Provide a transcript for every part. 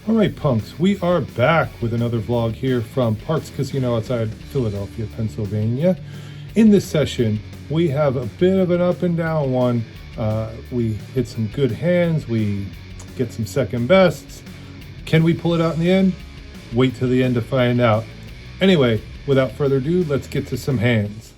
Alright punks, we are back with another vlog here from Parx Casino outside Philadelphia, Pennsylvania. In this session, we have a bit of an up and down one. We hit some good hands, we get some second bests. Can we pull it out in the end? Wait till the end to find out. Anyway, without further ado, let's get to some hands.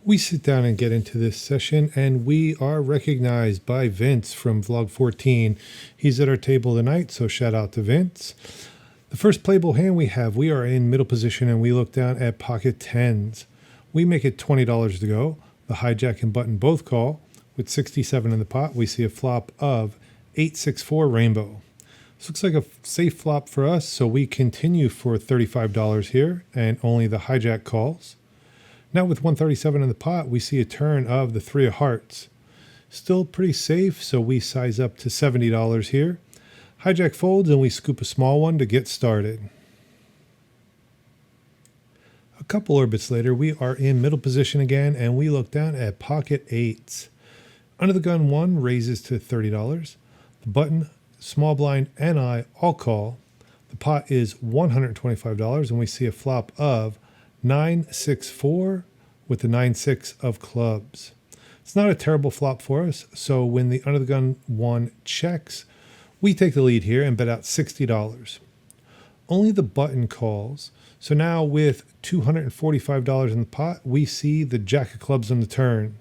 We sit down and get into this session, and we are recognized by Vince from Vlog 14. He's at our table tonight, so shout out to Vince. The first playable hand we are in middle position, and we look down at pocket tens. We make it $20 to go. The hijack and button both call. With 67 in the pot, we see a flop of 864 rainbow. This looks like a safe flop for us, so we continue for $35 here, and only the hijack calls. Now with 137 in the pot, we see a turn of the 3 of hearts. Still pretty safe, so we size up to $70 here. Hijack folds and we scoop a small one to get started. A couple orbits later, we are in middle position again, and we look down at pocket eights. Under the gun 1 raises to $30. The button, small blind, and I all call. The pot is $125, and we see a flop of 964 with the 9-6 of clubs. It's not a terrible flop for us, so when the under the gun 1 checks, we take the lead here and bet out $60. Only the button calls, so now with $245 in the pot, we see the jack of clubs on the turn.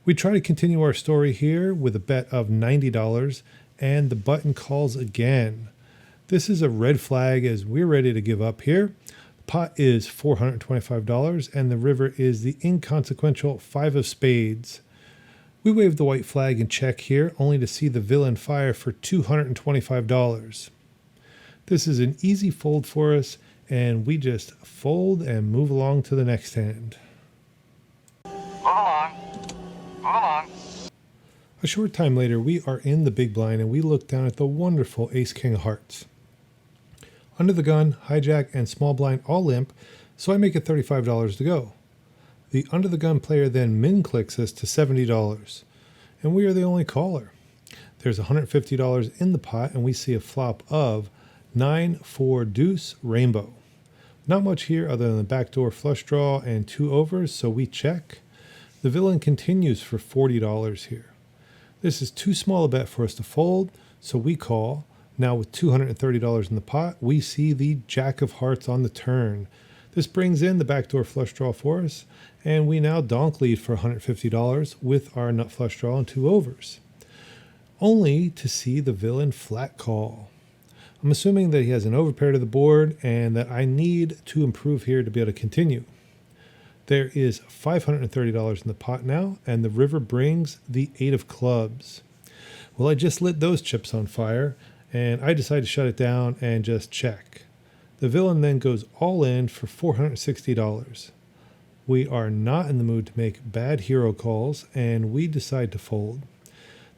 We try to continue our story here with a bet of $90, and the button calls again. This is a red flag as we're ready to give up here. Pot is $425, and the river is the inconsequential 5 of spades. We wave the white flag and check here, only to see the villain fire for $225. This is an easy fold for us, and we just fold and move along to the next hand. Move along. Move along. A short time later, we are in the big blind, and we look down at the wonderful ace-king of hearts. Under the gun, hijack, and small blind all limp, so I make it $35 to go. The under the gun player then min clicks us to $70, and we are the only caller. There's $150 in the pot, and we see a flop of 9-4 deuce rainbow. Not much here other than the backdoor flush draw and 2 overs, so we check. The villain continues for $40 here. This is too small a bet for us to fold, so we call. Now with $230 in the pot, we see the jack of hearts on the turn. This brings in the backdoor flush draw for us, and we now donk lead for $150 with our nut flush draw and 2 overs. Only to see the villain flat call. I'm assuming that he has an overpair to the board and that I need to improve here to be able to continue. There is $530 in the pot now, and the river brings the 8 of clubs. Well, I just lit those chips on fire, and I decide to shut it down and just check. The villain then goes all in for $460. We are not in the mood to make bad hero calls, and we decide to fold.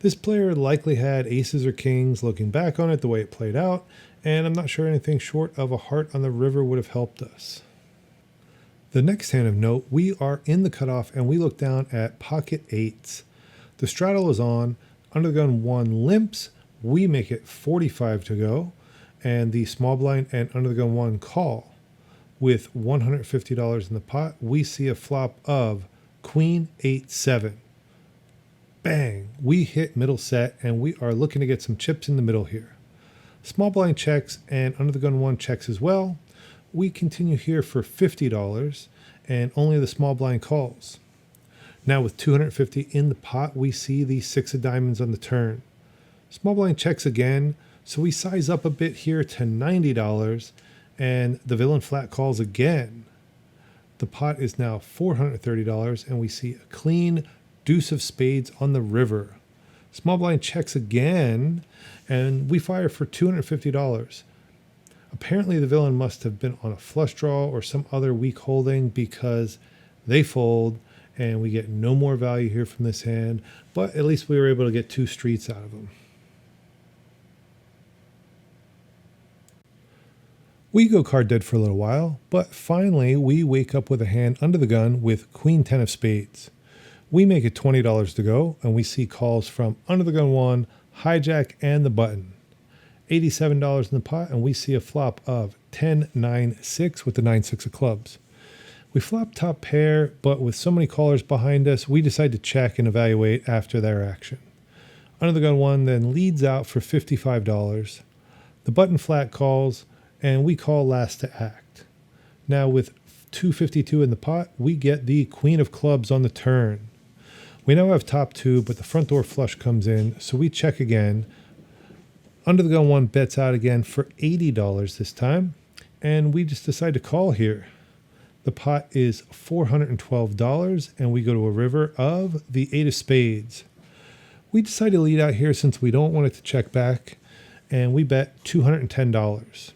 This player likely had aces or kings looking back on it the way it played out, and I'm not sure anything short of a heart on the river would have helped us. The next hand of note, we are in the cutoff, and we look down at pocket eights. The straddle is on, under the gun 1 limps. We make it $45 to go, and the small blind and under the gun 1 call. With $150 in the pot, we see a flop of Queen 8-7. Bang! We hit middle set, and we are looking to get some chips in the middle here. Small blind checks, and under the gun 1 checks as well. We continue here for $50, and only the small blind calls. Now with $250 in the pot, we see the 6 of diamonds on the turn. Small blind checks again, so we size up a bit here to $90, and the villain flat calls again. The pot is now $430, and we see a clean deuce of spades on the river. Small blind checks again, and we fire for $250. Apparently the villain must have been on a flush draw or some other weak holding, because they fold, and we get no more value here from this hand, but at least we were able to get 2 streets out of them. We go card dead for a little while, but finally we wake up with a hand under the gun with Queen 10 of spades. We make it $20 to go, and we see calls from Under the Gun 1, Hijack, and the Button. $87 in the pot, and we see a flop of 10-9-6 with the 9-6 of clubs. We flop top pair, but with so many callers behind us, we decide to check and evaluate after their action. Under the Gun 1 then leads out for $55. The Button flat calls, and we call last to act. Now with $252 in the pot, we get the Queen of Clubs on the turn. We now have top 2, but the front door flush comes in, so we check again. Under the Gun 1 bets out again for $80 this time, and we just decide to call here. The pot is $412, and we go to a river of the 8 of spades. We decide to lead out here since we don't want it to check back, and we bet $210.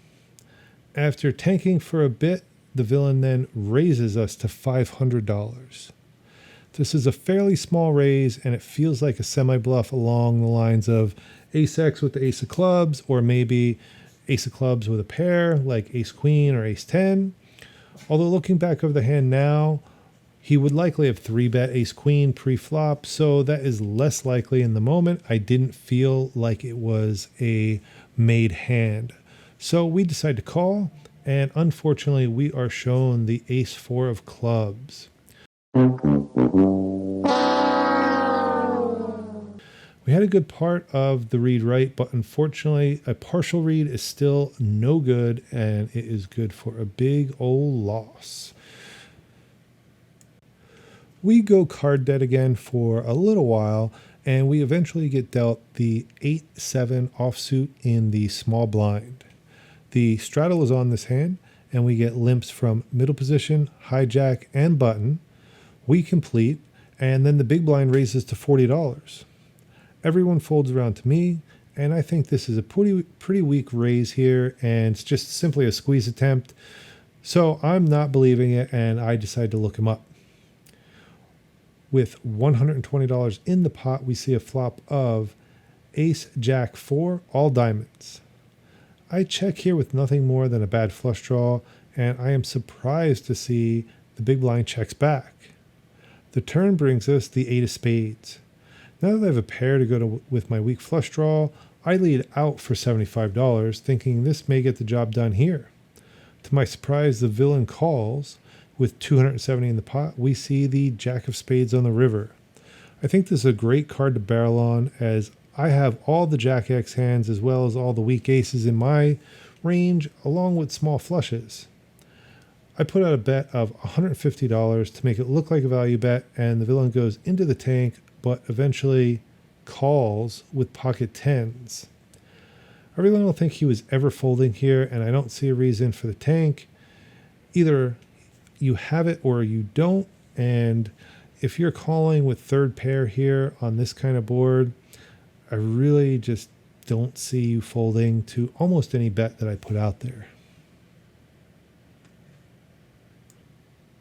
After tanking for a bit, the villain then raises us to $500. This is a fairly small raise, and it feels like a semi-bluff along the lines of ace-x with the ace of clubs, or maybe ace of clubs with a pair, like ace-queen or ace-10. Although looking back over the hand now, he would likely have 3-bet ace-queen pre-flop, so that is less likely in the moment. I didn't feel like it was a made hand. So we decide to call, and unfortunately we are shown the ace-4 of clubs. We had a good part of the read right, but unfortunately a partial read is still no good, and it is good for a big old loss. We go card dead again for a little while, and we eventually get dealt the 8-7 offsuit in the small blind. The straddle is on this hand, and we get limps from middle position, hijack, and button. We complete, and then the big blind raises to $40. Everyone folds around to me, and I think this is a pretty weak raise here, and it's just simply a squeeze attempt. So I'm not believing it, and I decide to look him up. With $120 in the pot, we see a flop of ace, jack, 4, all diamonds. I check here with nothing more than a bad flush draw, and I am surprised to see the big blind checks back. The turn brings us the 8 of spades. Now that I have a pair to go with my weak flush draw, I lead out for $75, thinking this may get the job done here. To my surprise, the villain calls. With $270 in the pot, we see the jack of spades on the river. I think this is a great card to barrel on, as I have all the jack X hands as well as all the weak aces in my range, along with small flushes. I put out a bet of $150 to make it look like a value bet, and the villain goes into the tank, but eventually calls with pocket tens. I really don't think he was ever folding here, and I don't see a reason for the tank. Either you have it or you don't, and if you're calling with third pair here on this kind of board, I really just don't see you folding to almost any bet that I put out there.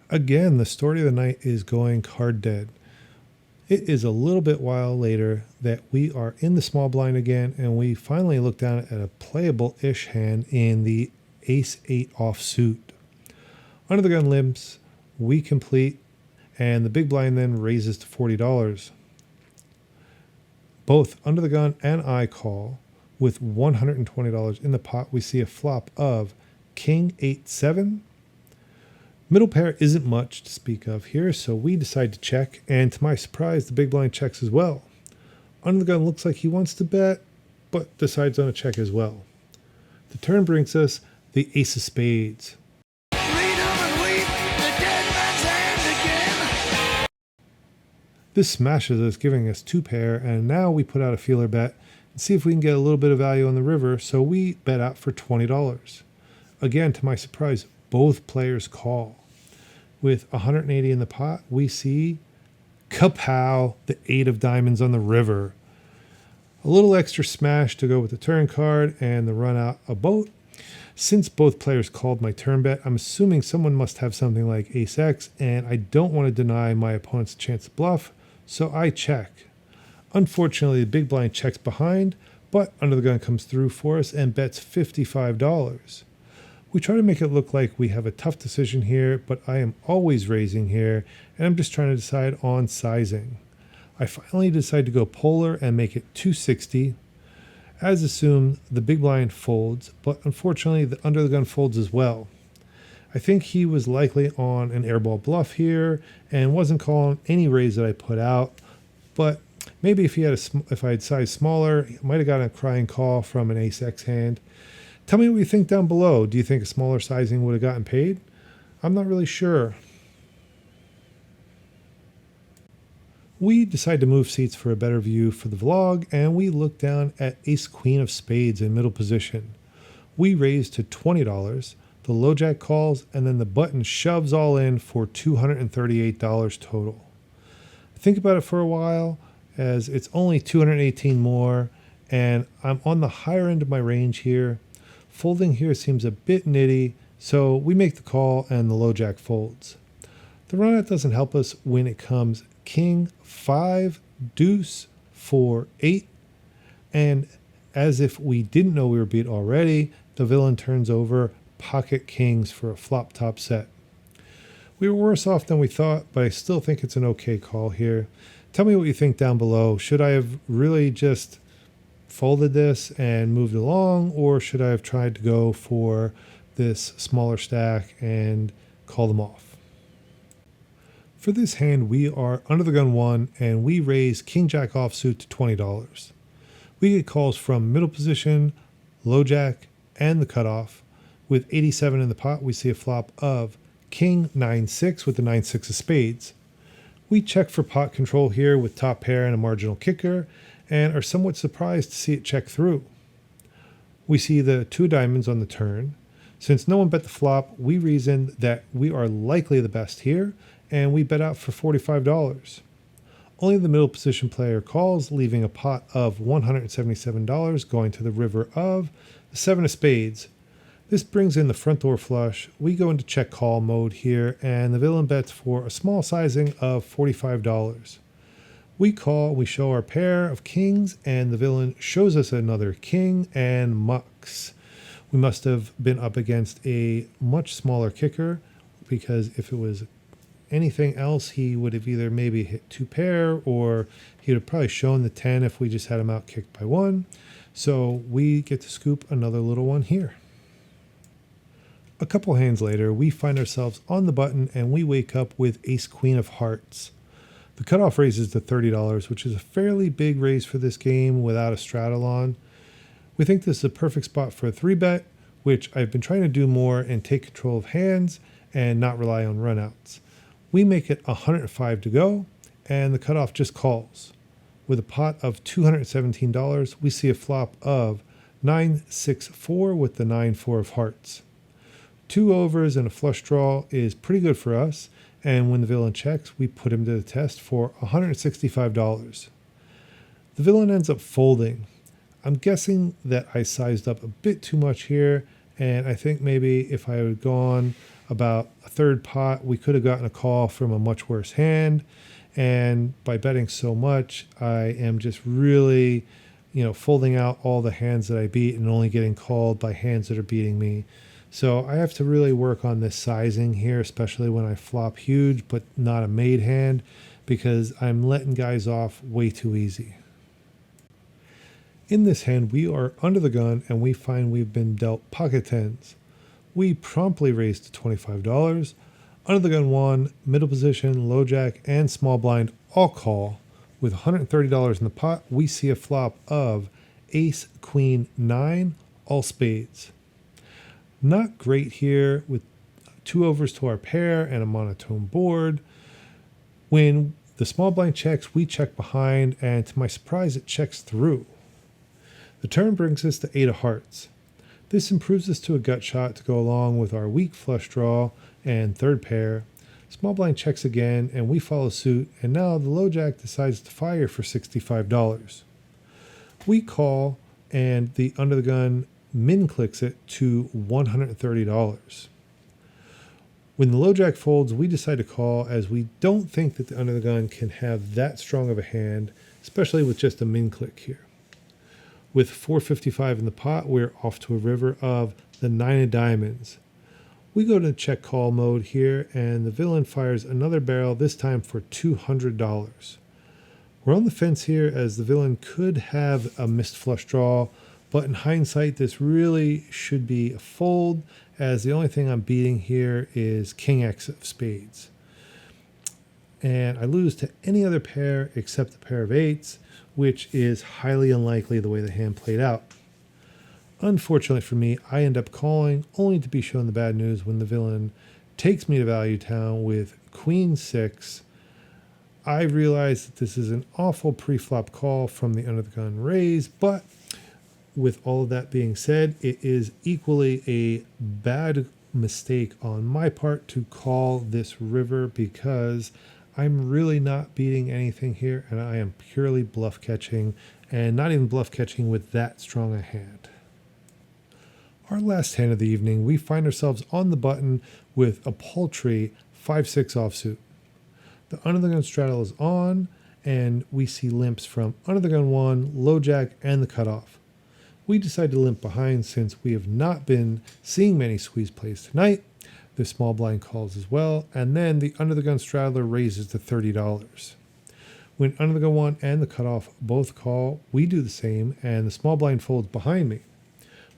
Again, the story of the night is going card dead. It is a little bit while later that we are in the small blind again, and we finally look down at a playable-ish hand in the ace-8 offsuit. Under the gun limps, we complete, and the big blind then raises to $40. Both Under the Gun and I call. With $120 in the pot, we see a flop of King 8-7. Middle pair isn't much to speak of here, so we decide to check, and to my surprise, the big blind checks as well. Under the Gun looks like he wants to bet, but decides on a check as well. The turn brings us the ace of spades. This smashes us, giving us 2 pair, and now we put out a feeler bet and see if we can get a little bit of value on the river, so we bet out for $20. Again, to my surprise, both players call. With $180 in the pot, we see kapow, the 8 of diamonds on the river. A little extra smash to go with the turn card and the run out a boat. Since both players called my turn bet, I'm assuming someone must have something like ace-x, and I don't want to deny my opponent's chance to bluff, so I check. Unfortunately, the big blind checks behind, but Under the Gun comes through for us and bets $55. We try to make it look like we have a tough decision here, but I am always raising here, and I'm just trying to decide on sizing. I finally decide to go polar and make it 260. As assumed, the big blind folds, but unfortunately the under the gun folds as well. I think he was likely on an airball bluff here and wasn't calling any raise that I put out, but maybe if I had sized smaller, I might have gotten a crying call from an ace-x hand. Tell me what you think down below. Do you think a smaller sizing would have gotten paid? I'm not really sure. We decide to move seats for a better view for the vlog, and we look down at ace queen of spades in middle position. We raise to $20, the low jack calls, and then the button shoves all in for $238 total. Think about it for a while, as it's only 218 more, and I'm on the higher end of my range here. Folding here seems a bit nitty, so we make the call and the low jack folds. The runout doesn't help us when it comes king, 5, deuce, 4, 8, and as if we didn't know we were beat already, the villain turns over pocket kings for a flop top set. We were worse off than we thought, but I still think it's an okay call here. Tell me what you think down below. Should I have really just folded this and moved along, or should I have tried to go for this smaller stack and call them off? For this hand, we are under the gun 1 and we raise king jack offsuit to $20. We get calls from middle position, low jack, and the cutoff. With 87 in the pot, we see a flop of king 9-6 with the 9-6 of spades. We check for pot control here with top pair and a marginal kicker, and are somewhat surprised to see it check through. We see the 2 diamonds on the turn. Since no one bet the flop, we reason that we are likely the best here, and we bet out for $45. Only the middle position player calls, leaving a pot of $177 going to the river of the 7 of spades. This brings in the front door flush. We go into check call mode here, and the villain bets for a small sizing of $45. We call, we show our pair of kings, and the villain shows us another king and mucks. We must have been up against a much smaller kicker, because if it was anything else, he would have either maybe hit 2 pair, or he would have probably shown the 10 if we just had him out kicked by 1. So we get to scoop another little one here. A couple hands later, we find ourselves on the button and we wake up with ace queen of hearts. The cutoff raises to $30, which is a fairly big raise for this game without a straddle on. We think this is a perfect spot for a 3-bet, which I've been trying to do more and take control of hands and not rely on runouts. We make it 105 to go, and the cutoff just calls. With a pot of $217, we see a flop of 9-6-4 with the 9-4 of hearts. 2 overs and a flush draw is pretty good for us, and when the villain checks, we put him to the test for $165. The villain ends up folding. I'm guessing that I sized up a bit too much here, and I think maybe if I had gone about a 3rd pot, we could have gotten a call from a much worse hand, and by betting so much, I am just really, folding out all the hands that I beat and only getting called by hands that are beating me. So I have to really work on this sizing here, especially when I flop huge but not a made hand, because I'm letting guys off way too easy. In this hand, we are under the gun and we find we've been dealt pocket tens. We promptly raise to $25. Under the gun 1, middle position, low jack, and small blind all call. With $130 in the pot, we see a flop of ace queen 9, all spades. Not great here with 2 overs to our pair and a monotone board. When the small blind checks, we check behind, and to my surprise, it checks through. The turn brings us to 8 of hearts. This improves us to a gut shot to go along with our weak flush draw and 3rd pair. Small blind checks again, and we follow suit, and now the low jack decides to fire for $65. We call, and the under the gun min clicks it to $130. When the low jack folds, we decide to call, as we don't think that the under the gun can have that strong of a hand, especially with just a min click here. With $455 in the pot, we're off to a river of the 9 of diamonds. We go to check call mode here, and the villain fires another barrel, this time for $200. We're on the fence here, as the villain could have a missed flush draw, but in hindsight, this really should be a fold, as the only thing I'm beating here is King X of spades. And I lose to any other pair except the pair of eights, which is highly unlikely the way the hand played out. Unfortunately for me, I end up calling, only to be shown the bad news when the villain takes me to Value Town with Queen 6. I realize that this is an awful pre-flop call from the under the gun raise, but with all of that being said, it is equally a bad mistake on my part to call this river, because I'm really not beating anything here, and I am purely bluff catching, and not even bluff catching with that strong a hand. Our last hand of the evening, we find ourselves on the button with a paltry 5-6 offsuit. The under the gun straddle is on, and we see limps from under the gun 1, low jack, and the cutoff. We decide to limp behind since we have not been seeing many squeeze plays tonight. The small blind calls as well, and then the under the gun straddler raises to $30. When under the gun 1 and the cutoff both call, we do the same, and the small blind folds behind me.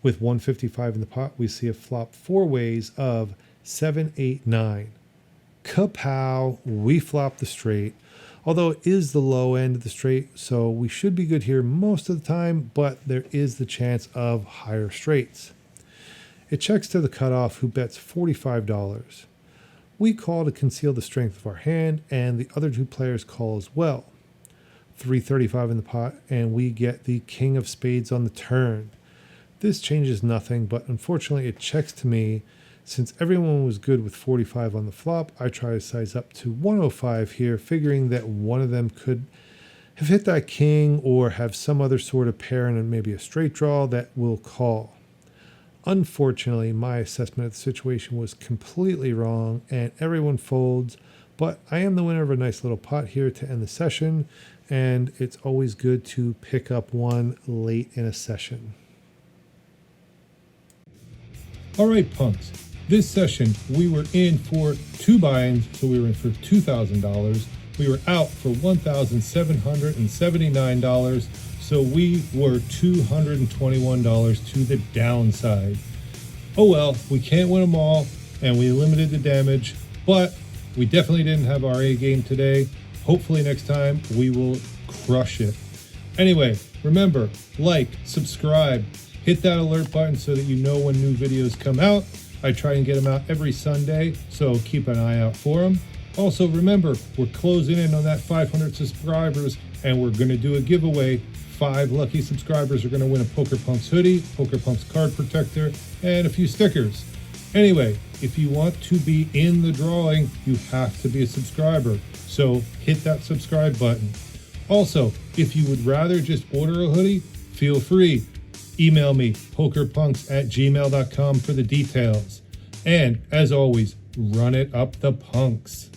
With 155 in the pot, we see a flop 4 ways of 7, 8, 9. Kapow! We flop the straight, although it is the low end of the straight, so we should be good here most of the time, but there is the chance of higher straights. It checks to the cutoff, who bets $45. We call to conceal the strength of our hand, and the other two players call as well. 335 in the pot, and we get the king of spades on the turn. This changes nothing, but unfortunately it checks to me. Since everyone was good with 45 on the flop, I try to size up to 105 here, figuring that one of them could have hit that king or have some other sort of pair and maybe a straight draw that will call. Unfortunately, my assessment of the situation was completely wrong and everyone folds, but I am the winner of a nice little pot here to end the session, and it's always good to pick up one late in a session. All right, punks. This session, we were in for 2 buy-ins, so we were in for $2,000. We were out for $1,779, so we were $221 to the downside. Oh well, we can't win them all, and we limited the damage, but we definitely didn't have our A game today. Hopefully next time we will crush it. Anyway, remember, like, subscribe, hit that alert button so that you know when new videos come out. I try and get them out every Sunday, so keep an eye out for them. Also, remember, we're closing in on that 500 subscribers, and we're going to do a giveaway. 5 lucky subscribers are going to win a Poker Punx hoodie, Poker Punx card protector, and a few stickers. Anyway, if you want to be in the drawing, you have to be a subscriber, so hit that subscribe button. Also, if you would rather just order a hoodie, feel free. Email me, pokerpunx@gmail.com for the details. And as always, run it up the punks.